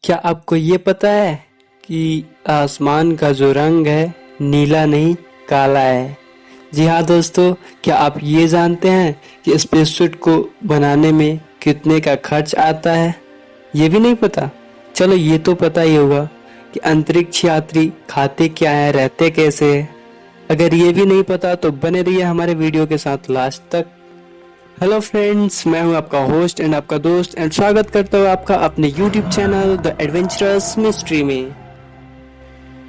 क्या आपको ये पता है कि आसमान का जो रंग है नीला नहीं काला है। जी हाँ दोस्तों, क्या आप ये जानते हैं कि स्पेससूट को बनाने में कितने का खर्च आता है? ये भी नहीं पता? चलो ये तो पता ही होगा कि अंतरिक्ष यात्री खाते क्या है, रहते कैसे है। अगर ये भी नहीं पता तो बने रहिए हमारे वीडियो के साथ लास्ट तक। हेलो फ्रेंड्स, मैं हूं आपका होस्ट एंड आपका दोस्त एंड स्वागत करता हूं आपका अपने YouTube channel the adventurous mystery में।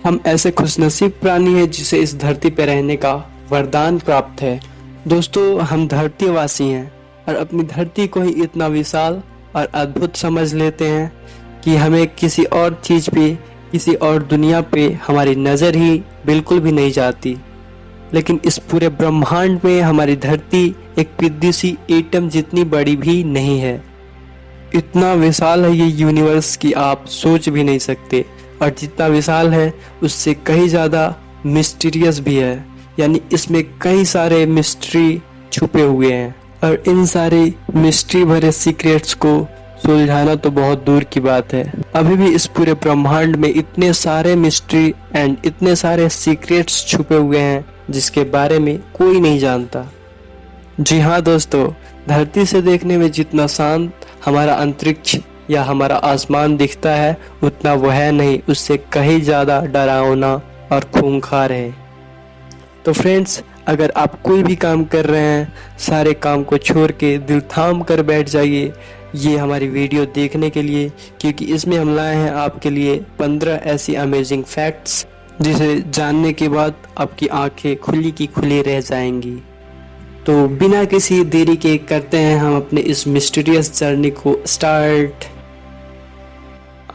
हम ऐसे खुशनसीब प्राणी हैं जिसे इस धरती पर रहने का वरदान प्राप्त है। दोस्तों, हम धरतीवासी हैं और अपनी धरती को ही इतना विशाल और अद्भुत समझ लेते हैं कि हमें किसी और चीज पे, किसी और दुनिया पे हमारी नजर ही बिल्कुल भी नहीं जाती। लेकिन इस पूरे ब्रह्मांड में हमारी धरती एक पिद्दी सी एटम जितनी बड़ी भी नहीं है। इतना विशाल है ये यूनिवर्स कि आप सोच भी नहीं सकते, और जितना विशाल है उससे कहीं ज्यादा मिस्टीरियस भी है। यानी इसमें कई सारे मिस्ट्री छुपे हुए हैं, और इन सारे मिस्ट्री भरे सीक्रेट्स को सुलझाना तो बहुत दूर की बात है। अभी भी इस पूरे ब्रह्मांड में इतने सारे मिस्ट्री एंड इतने सारे सीक्रेट्स छुपे हुए हैं जिसके बारे में कोई नहीं जानता। जी हाँ दोस्तों, धरती से देखने में जितना शांत हमारा अंतरिक्ष या हमारा आसमान दिखता है उतना वह है नहीं, उससे कहीं ज्यादा डरावना और खूंखार है। तो फ्रेंड्स, अगर आप कोई भी काम कर रहे हैं, सारे काम को छोड़ के दिल थाम कर बैठ जाइए ये हमारी वीडियो देखने के लिए, क्योंकि इसमें हम लाए हैं आपके लिए 15 ऐसी अमेजिंग फैक्ट्स जिसे जानने के बाद आपकी आंखें खुली की खुली रह जाएंगी। तो बिना किसी देरी के करते हैं हम अपने इस मिस्टीरियस जर्नी को स्टार्ट।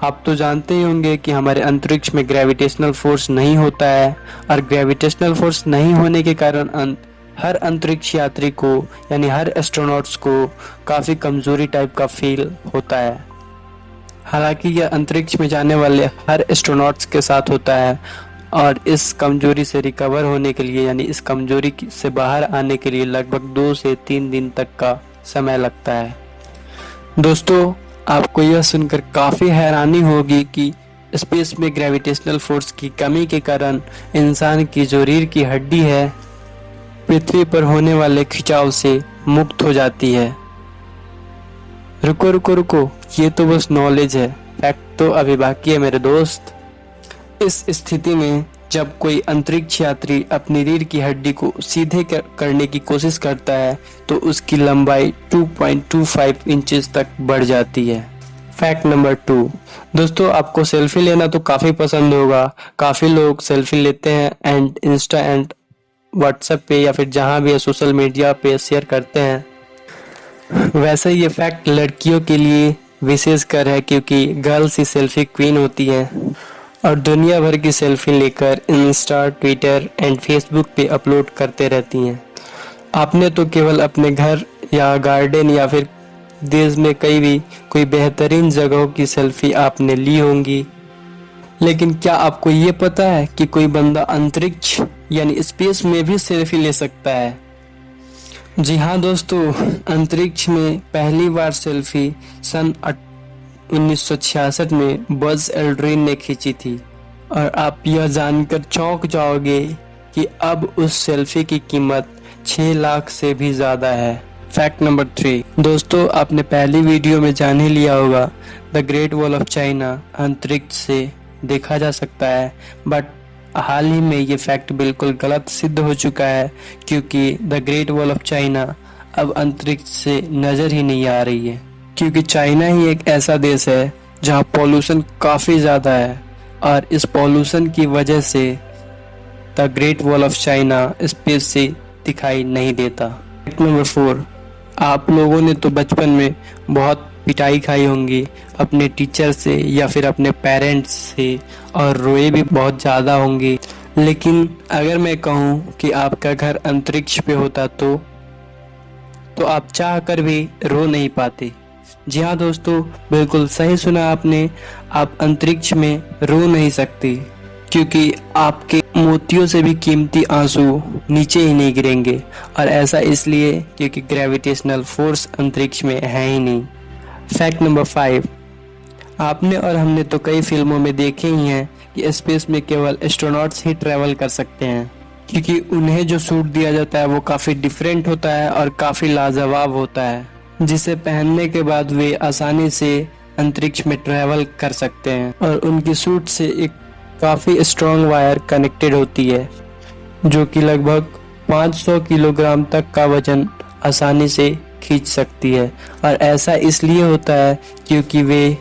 आप तो जानते ही होंगे कि हमारे अंतरिक्ष में ग्रेविटेशनल फोर्स नहीं होता है, और ग्रेविटेशनल फोर्स नहीं होने के कारण हर अंतरिक्ष यात्री को यानी हर एस्ट्रोनॉट्स को काफ़ी कमजोरी टाइप का फील होता है। हालांकि यह अंतरिक्ष में जाने वाले हर एस्ट्रोनॉट्स के साथ होता है, और इस कमजोरी से रिकवर होने के लिए यानी इस कमजोरी से बाहर आने के लिए लगभग 2 से 3 दिन तक का समय लगता है। दोस्तों, आपको यह सुनकर काफ़ी हैरानी होगी कि स्पेस में ग्रेविटेशनल फोर्स की कमी के कारण इंसान की जो रीढ़ की हड्डी है पृथ्वी पर होने वाले खिंचाव से मुक्त हो जाती है। रुको रुको रुको, ये तो बस नॉलेज है, फैक्ट तो अभी बाकी है मेरे दोस्त। इस स्थिति में जब कोई अंतरिक्ष यात्री अपनी रीढ़ की हड्डी को सीधे करने की कोशिश करता है तो उसकी लंबाई 2.25 इंचेस तक बढ़ जाती है। फैक्ट नंबर 2, दोस्तों आपको सेल्फी लेना तो काफ़ी पसंद होगा। काफ़ी लोग सेल्फी लेते हैं एंड इंस्टा एंड व्हाट्सएप पे या फिर जहाँ भी सोशल मीडिया पे शेयर करते हैं। वैसे ये फैक्ट लड़कियों के लिए विशेष कर है, क्योंकि गर्ल्स ही सेल्फी क्वीन होती हैं और दुनिया भर की सेल्फी लेकर इंस्टा, ट्विटर एंड फेसबुक पे अपलोड करते रहती हैं। आपने तो केवल अपने घर या गार्डन या फिर देश में कई भी कोई बेहतरीन जगहों की सेल्फी आपने ली होंगी, लेकिन क्या आपको ये पता है कि कोई बंदा अंतरिक्ष यानी स्पेस में भी सेल्फी ले सकता है? जी हाँ दोस्तों, अंतरिक्ष में पहली बार सेल्फी सन 1966 में बज एल्ड्रिन ने खींची थी, और आप यह जानकर चौंक जाओगे कि अब उस सेल्फी की कीमत 6 लाख से भी ज्यादा है। फैक्ट नंबर 3, दोस्तों आपने पहली वीडियो में जान ही लिया होगा, the great wall of China अंतरिक्ष से देखा जा सकता है, बट हाल ही में ये फैक्ट बिल्कुल गलत सिद्ध हो चुका है, क्योंकि the great wall of China अब अंतरिक्ष से नजर ही नहीं आ रही है। क्योंकि चाइना ही एक ऐसा देश है जहाँ पॉल्यूशन काफ़ी ज़्यादा है, और इस पॉल्यूशन की वजह से the great wall of China space से दिखाई नहीं देता। फैक्ट नंबर 4, आप लोगों ने तो बचपन में बहुत पिटाई खाई होंगी अपने टीचर से या फिर अपने पेरेंट्स से, और रोए भी बहुत ज़्यादा होंगे। लेकिन अगर मैं कहूँ कि आपका घर अंतरिक्ष पे होता तो आप चाह कर भी रो नहीं पाते। जी हाँ दोस्तों, बिल्कुल सही सुना आपने, आप अंतरिक्ष में रो नहीं सकते, क्योंकि आपके मोतियों से भी कीमती आंसू नीचे ही नहीं गिरेंगे, और ऐसा इसलिए क्योंकि ग्रेविटेशनल फोर्स अंतरिक्ष में है ही नहीं। फैक्ट नंबर 5, आपने और हमने तो कई फिल्मों में देखे ही हैं कि स्पेस में केवल एस्ट्रोनॉट्स ही ट्रेवल कर सकते हैं, क्योंकि उन्हें जो सूट दिया जाता है वो काफी डिफरेंट होता है और काफी लाजवाब होता है, जिसे पहनने के बाद वे आसानी से अंतरिक्ष में ट्रेवल कर सकते हैं। और उनकी सूट से एक काफी स्ट्रॉन्ग वायर कनेक्टेड होती है जो कि लगभग 500 किलोग्राम तक का वजन आसानी से खींच सकती है। और ऐसा इसलिए होता है क्योंकि वे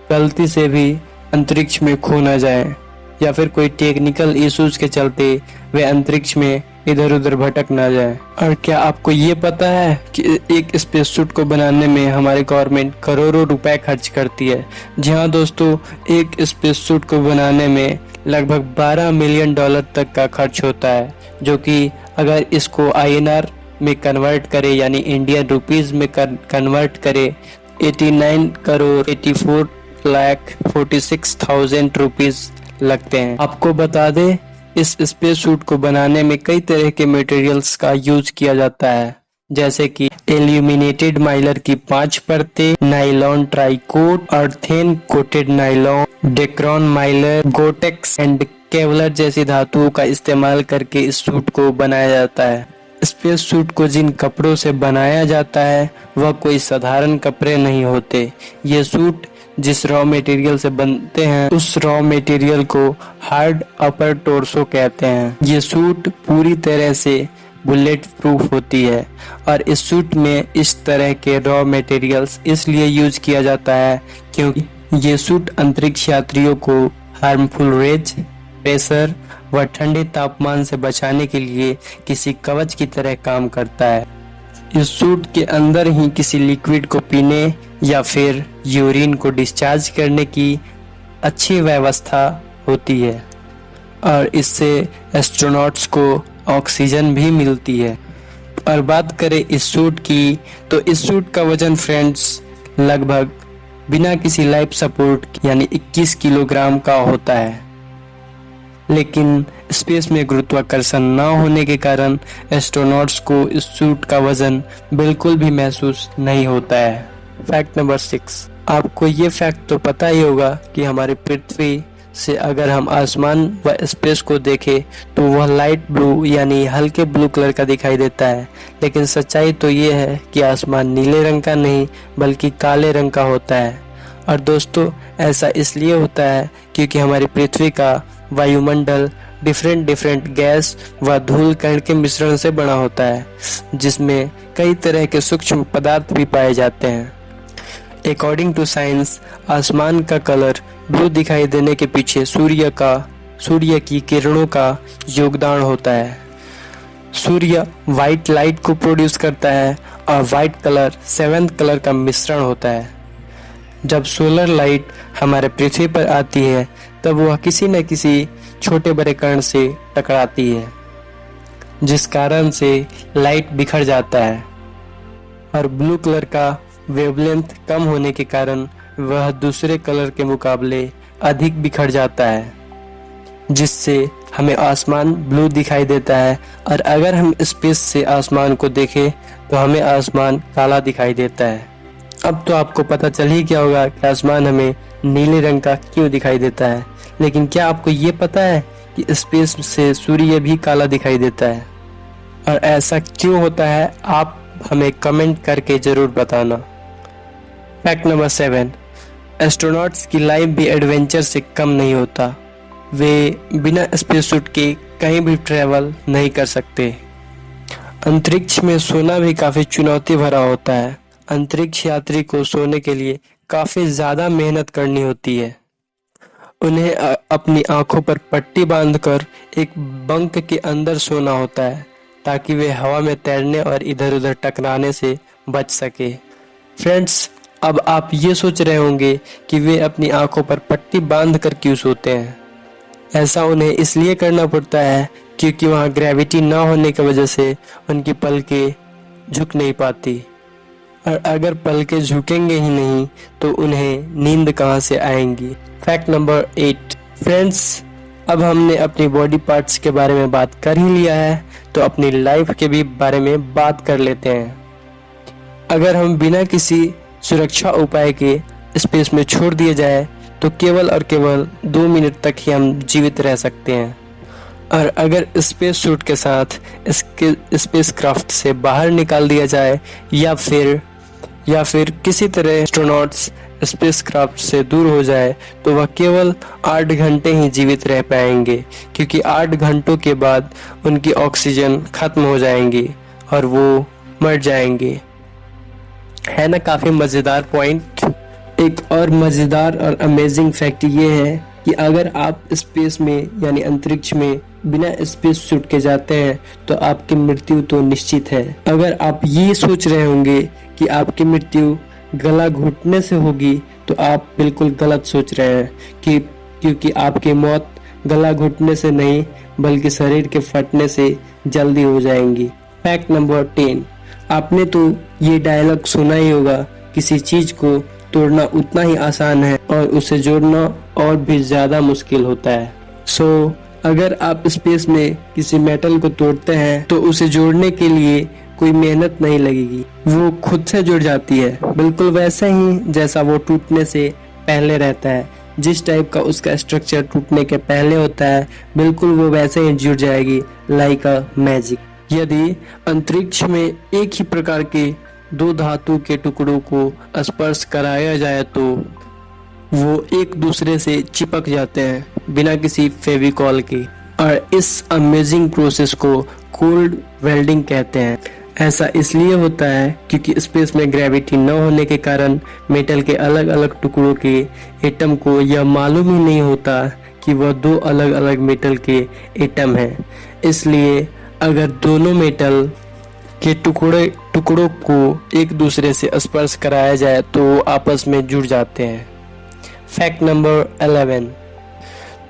गलती से भी अंतरिक्ष में खो न जाए या फिर कोई टेक्निकल इश्यूज के चलते वे अंतरिक्ष में इधर उधर भटक ना जाए। और क्या आपको ये पता है कि एक स्पेस सूट को बनाने में हमारी गवर्नमेंट करोड़ों रुपए खर्च करती है। जी हाँ दोस्तों, एक स्पेस सूट को बनाने में लगभग 12 मिलियन डॉलर तक का खर्च होता है, जो कि अगर इसको INR में कन्वर्ट करे यानी इंडियन रुपीज में कन्वर्ट करे 89 करोड़ 84 लाख 46,000 रुपीज लगते हैं। आपको बता दें, इस स्पेस सूट को बनाने में कई तरह के मटेरियल्स का यूज किया जाता है, जैसे कि एल्यूमिनेटेड माइलर की 5 परतें, nylon tricot, urethane coated nylon, dacron mylar, Gore-Tex and Kevlar जैसी धातुओं का इस्तेमाल करके इस सूट को बनाया जाता है। स्पेस सूट को जिन कपड़ों से बनाया जाता है वह कोई साधारण कपड़े नहीं होते। ये सूट जिस रॉ मटेरियल से बनते हैं उस रॉ मटेरियल को हार्ड अपर टोर्सो कहते हैं। ये सूट पूरी तरह से बुलेट प्रूफ होती है और इस सूट में इस तरह के रॉ मटेरियल्स इसलिए यूज किया जाता है क्योंकि ये सूट अंतरिक्ष यात्रियों को हार्मफुल रेज, प्रेशर व ठंडे तापमान से बचाने के लिए किसी कवच की तरह काम करता है। इस सूट के अंदर ही किसी लिक्विड को पीने या फिर यूरिन को डिस्चार्ज करने की अच्छी व्यवस्था होती है और इससे एस्ट्रोनॉट्स को ऑक्सीजन भी मिलती है। और बात करें इस सूट की, तो इस सूट का वजन फ्रेंड्स लगभग बिना किसी लाइफ सपोर्ट यानी 21 किलोग्राम का होता है, लेकिन स्पेस में गुरुत्वाकर्षण न होने के कारण एस्ट्रोनॉट्स को इस सूट का वजन बिल्कुल भी महसूस नहीं होता है। फैक्ट नंबर 6, आपको ये फैक्ट तो पता ही होगा कि हमारी पृथ्वी से अगर हम आसमान व स्पेस को देखें तो वह लाइट ब्लू यानी हल्के ब्लू कलर का दिखाई देता है, लेकिन सच्चाई तो ये है कि आसमान नीले रंग का नहीं बल्कि काले रंग का होता है। और दोस्तों, ऐसा इसलिए होता है क्योंकि हमारी पृथ्वी का वायुमंडल डिफरेंट गैस व धूल कण के मिश्रण से बना होता है, जिसमें कई तरह के सूक्ष्म पदार्थ भी पाए जाते हैं। अकॉर्डिंग टू साइंस, आसमान का कलर ब्लू दिखाई देने के पीछे सूर्य की किरणों का योगदान होता है। सूर्य व्हाइट लाइट को प्रोड्यूस करता है और व्हाइट कलर 7th कलर का मिश्रण होता है। जब सोलर लाइट हमारे पृथ्वी पर आती है तब वह किसी न किसी छोटे बड़े कण से टकराती है, जिस कारण से लाइट बिखर जाता है और ब्लू कलर का वेवलेंथ कम होने के कारण वह दूसरे कलर के मुकाबले अधिक बिखर जाता है, जिससे हमें आसमान ब्लू दिखाई देता है। और अगर हम स्पेस से आसमान को देखें तो हमें आसमान काला दिखाई देता है। अब तो आपको पता चल ही गया होगा कि आसमान हमें नीले रंग का क्यों दिखाई देता है, लेकिन क्या आपको ये पता है कि स्पेस से सूर्य भी काला दिखाई देता है? और ऐसा क्यों होता है आप हमें कमेंट करके जरूर बताना। फैक्ट नंबर 7, एस्ट्रोनॉट्स की लाइफ भी एडवेंचर से कम नहीं होता। वे बिना स्पेस सूट के कहीं भी ट्रेवल नहीं कर सकते। अंतरिक्ष में सोना भी काफी चुनौती भरा होता है। अंतरिक्ष यात्री को सोने के लिए काफी ज्यादा मेहनत करनी होती है। उन्हें अपनी आंखों पर पट्टी बांधकर एक बंक के अंदर सोना होता है ताकि वे हवा में तैरने और इधर उधर टकराने से बच सके। फ्रेंड्स, अब आप ये सोच रहे होंगे कि वे अपनी आंखों पर पट्टी बांध कर क्यों सोते हैं। ऐसा उन्हें इसलिए करना पड़ता है क्योंकि वहाँ ग्रेविटी न होने की वजह से उनकी पलकें झुक नहीं पाती, और अगर पलकें झुकेंगे ही नहीं तो उन्हें नींद कहाँ से आएंगी। फैक्ट नंबर 8, फ्रेंड्स, अब हमने अपनी बॉडी पार्ट्स के बारे में बात कर ही लिया है तो अपनी लाइफ के भी बारे में बात कर लेते हैं। अगर हम बिना किसी सुरक्षा उपाय के स्पेस में छोड़ दिए जाए तो केवल और केवल 2 मिनट तक ही हम जीवित रह सकते हैं। और अगर स्पेस सूट के साथ इसके स्पेस क्राफ्ट से बाहर निकाल दिया जाए या फिर किसी तरह एस्ट्रोनॉट्स स्पेस क्राफ्ट से दूर हो जाए तो वह केवल 8 घंटे ही जीवित रह पाएंगे, क्योंकि 8 घंटों के बाद उनकी ऑक्सीजन खत्म हो जाएंगी और वो मर जाएंगे। है ना काफी मजेदार पॉइंट। एक और मजेदार और अमेजिंग फैक्ट ये है कि अगर आप स्पेस में यानी अंतरिक्ष में बिना स्पेस सूट के जाते हैं तो आपकी मृत्यु तो निश्चित है। अगर आप ये सोच रहे होंगे कि आपकी मृत्यु गला घुटने से होगी तो आप बिल्कुल गलत सोच रहे हैं क्योंकि आपकी मौत गला घुटने से नहीं बल्कि शरीर के फटने से जल्दी हो जाएंगी। फैक्ट नंबर 10, आपने तो ये डायलॉग सुना ही होगा, किसी चीज को तोड़ना उतना ही आसान है और उसे जोड़ना और भी ज्यादा मुश्किल होता है। अगर आप स्पेस में किसी मेटल को तोड़ते हैं तो उसे जोड़ने के लिए कोई मेहनत नहीं लगेगी, वो खुद से जुड़ जाती है, बिल्कुल वैसा ही जैसा वो टूटने से पहले रहता है। जिस टाइप का उसका स्ट्रक्चर टूटने के पहले होता है बिल्कुल वो वैसे ही जुड़ जाएगी, लाइक अ मैजिक। यदि अंतरिक्ष में एक ही प्रकार के 2 धातु के टुकड़ों को स्पर्श कराया जाए तो वो एक दूसरे से चिपक जाते हैं बिना किसी फेविकॉल के, और इस अमेजिंग प्रोसेस को कोल्ड वेल्डिंग कहते हैं। ऐसा इसलिए होता है क्योंकि स्पेस में ग्रेविटी न होने के कारण मेटल के अलग अलग टुकड़ों के एटम को यह मालूम ही नहीं होता कि वह 2 अलग अलग मेटल के एटम हैं। इसलिए अगर दोनों मेटल के टुकड़ों को एक दूसरे से स्पर्श कराया जाए तो वो आपस में जुड़ जाते हैं। फैक्ट नंबर 11,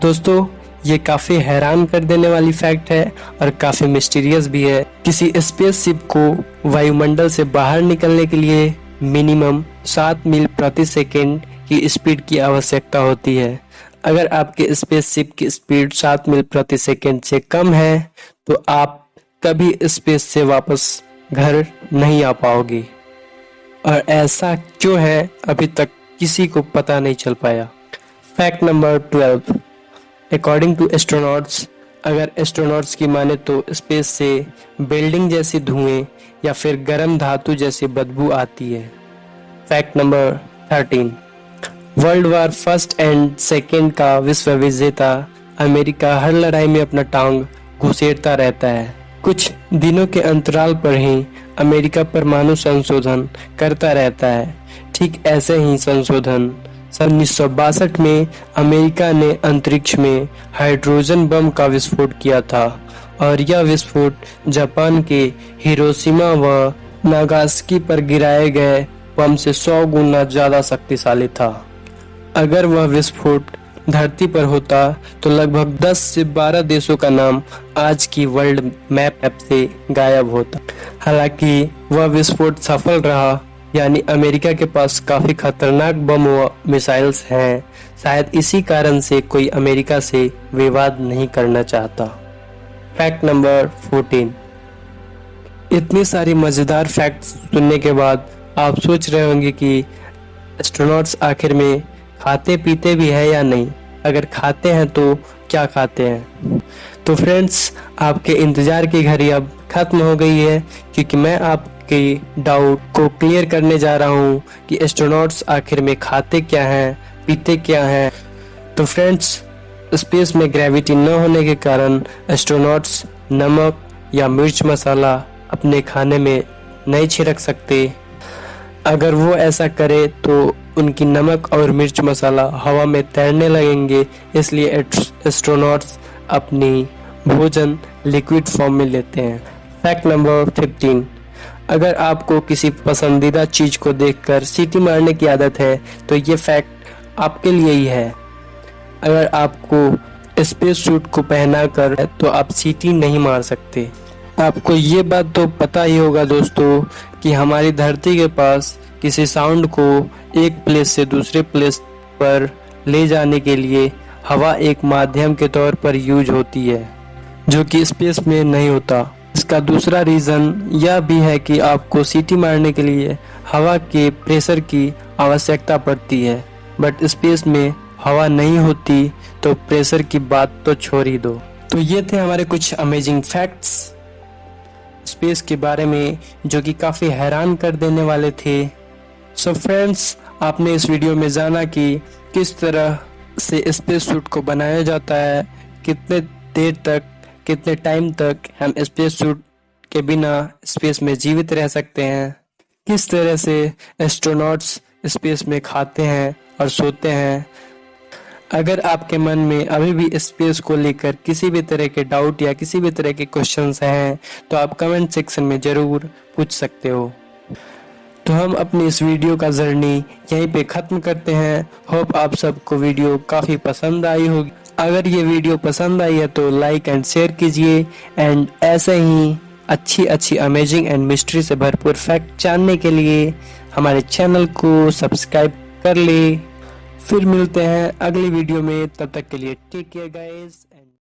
दोस्तों ये काफी हैरान कर देने वाली फैक्ट है और काफी मिस्टीरियस भी है। किसी स्पेसशिप को वायुमंडल से बाहर निकलने के लिए मिनिमम 7 मील प्रति सेकंड की स्पीड की आवश्यकता होती है। अगर आपके स्पेसशिप की स्पीड 7 मील प्रति सेकंड से कम है तो आप कभी स्पेस से वापस घर नहीं आ पाओगे, और ऐसा क्यों है अभी तक किसी को पता नहीं चल पाया। Fact number 12, according to astronauts, अगर एस्ट्रोनॉट्स की माने तो स्पेस से बिल्डिंग जैसी धुएं या फिर गर्म धातु जैसी बदबू आती है। Fact number 13, world war first and second का विश्व विजेता अमेरिका हर लड़ाई में अपना टांग घुसेड़ता रहता है। कुछ दिनों के अंतराल पर ही अमेरिका परमाणु संशोधन करता रहता है। ठीक ऐसे ही संशोधन 1962 में अमेरिका ने अंतरिक्ष में हाइड्रोजन बम का विस्फोट किया था, और यह विस्फोट जापान के हिरोशिमा व नागासाकी पर गिराए गए बम से 100 गुना ज्यादा शक्तिशाली था। अगर वह विस्फोट धरती पर होता तो लगभग 10 से 12 देशों का नाम आज की वर्ल्ड मैप से गायब होता। हालांकि वह विस्फोट सफल रहा, यानी अमेरिका के पास काफी खतरनाक बम व मिसाइल्स हैं। शायद इसी कारण से कोई अमेरिका से विवाद नहीं करना चाहता। फैक्ट नंबर 14, इतनी सारी मजेदार फैक्ट्स सुनने के बाद आप सोच रहे होंगे कि एस्ट्रोनॉट्स आखिर में खाते पीते भी है या नहीं। अगर खाते हैं तो क्या खाते हैं? तो फ्रेंड्स, आपके इंतजार की घड़ी अब खत्म हो गई है, क्योंकि मैं आपके डाउट को क्लियर करने जा रहा हूँ कि एस्ट्रोनॉट्स आखिर में खाते क्या हैं, पीते क्या हैं। तो फ्रेंड्स, स्पेस में ग्रेविटी न होने के कारण एस्ट्रोनॉट्स नमक या मिर्च मसाला अपने खाने में नहीं छिड़क सकते। अगर वो ऐसा करे तो उनकी नमक और मिर्च मसाला हवा में तैरने लगेंगे, इसलिए एस्ट्रोनॉट्स अपनी भोजन लिक्विड फॉर्म में लेते हैं। फैक्ट नंबर 15, अगर आपको किसी पसंदीदा चीज को देखकर सीटी मारने की आदत है तो ये फैक्ट आपके लिए ही है। अगर आपको स्पेस सूट को पहनाकर तो आप सीटी नहीं मार सकते। आपको ये बात तो पता ही होगा दोस्तों कि हमारी धरती के पास किसी साउंड को एक प्लेस से दूसरे प्लेस पर ले जाने के लिए हवा एक माध्यम के तौर पर यूज होती है, जो कि स्पेस में नहीं होता। इसका दूसरा रीज़न यह भी है कि आपको सीटी मारने के लिए हवा के प्रेशर की आवश्यकता पड़ती है, बट स्पेस में हवा नहीं होती तो प्रेशर की बात तो छोड़ ही दो। तो ये थे हमारे कुछ अमेजिंग फैक्ट्स स्पेस के बारे में जो कि काफ़ी हैरान कर देने वाले थे। सो फ्रेंड्स, आपने इस वीडियो में जाना कि किस तरह से स्पेस सूट को बनाया जाता है, कितने देर तक, कितने टाइम तक हम स्पेस सूट के बिना स्पेस में जीवित रह सकते हैं, किस तरह से एस्ट्रोनॉट्स स्पेस में खाते हैं और सोते हैं। अगर आपके मन में अभी भी स्पेस को लेकर किसी भी तरह के डाउट या किसी भी तरह के क्वेश्चंस हैं तो आप कमेंट सेक्शन में ज़रूर पूछ सकते हो। तो हम अपनी इस वीडियो का जर्नी यहीं पे ख़त्म करते हैं। होप आप सबको वीडियो काफ़ी पसंद आई होगी। अगर ये वीडियो पसंद आई है तो लाइक एंड शेयर कीजिए, एंड ऐसे ही अच्छी अमेजिंग एंड मिस्ट्री से भरपूर फैक्ट जानने के लिए हमारे चैनल को सब्सक्राइब कर ले। फिर मिलते हैं अगली वीडियो में, तब तक के लिए टेक केयर गाइस।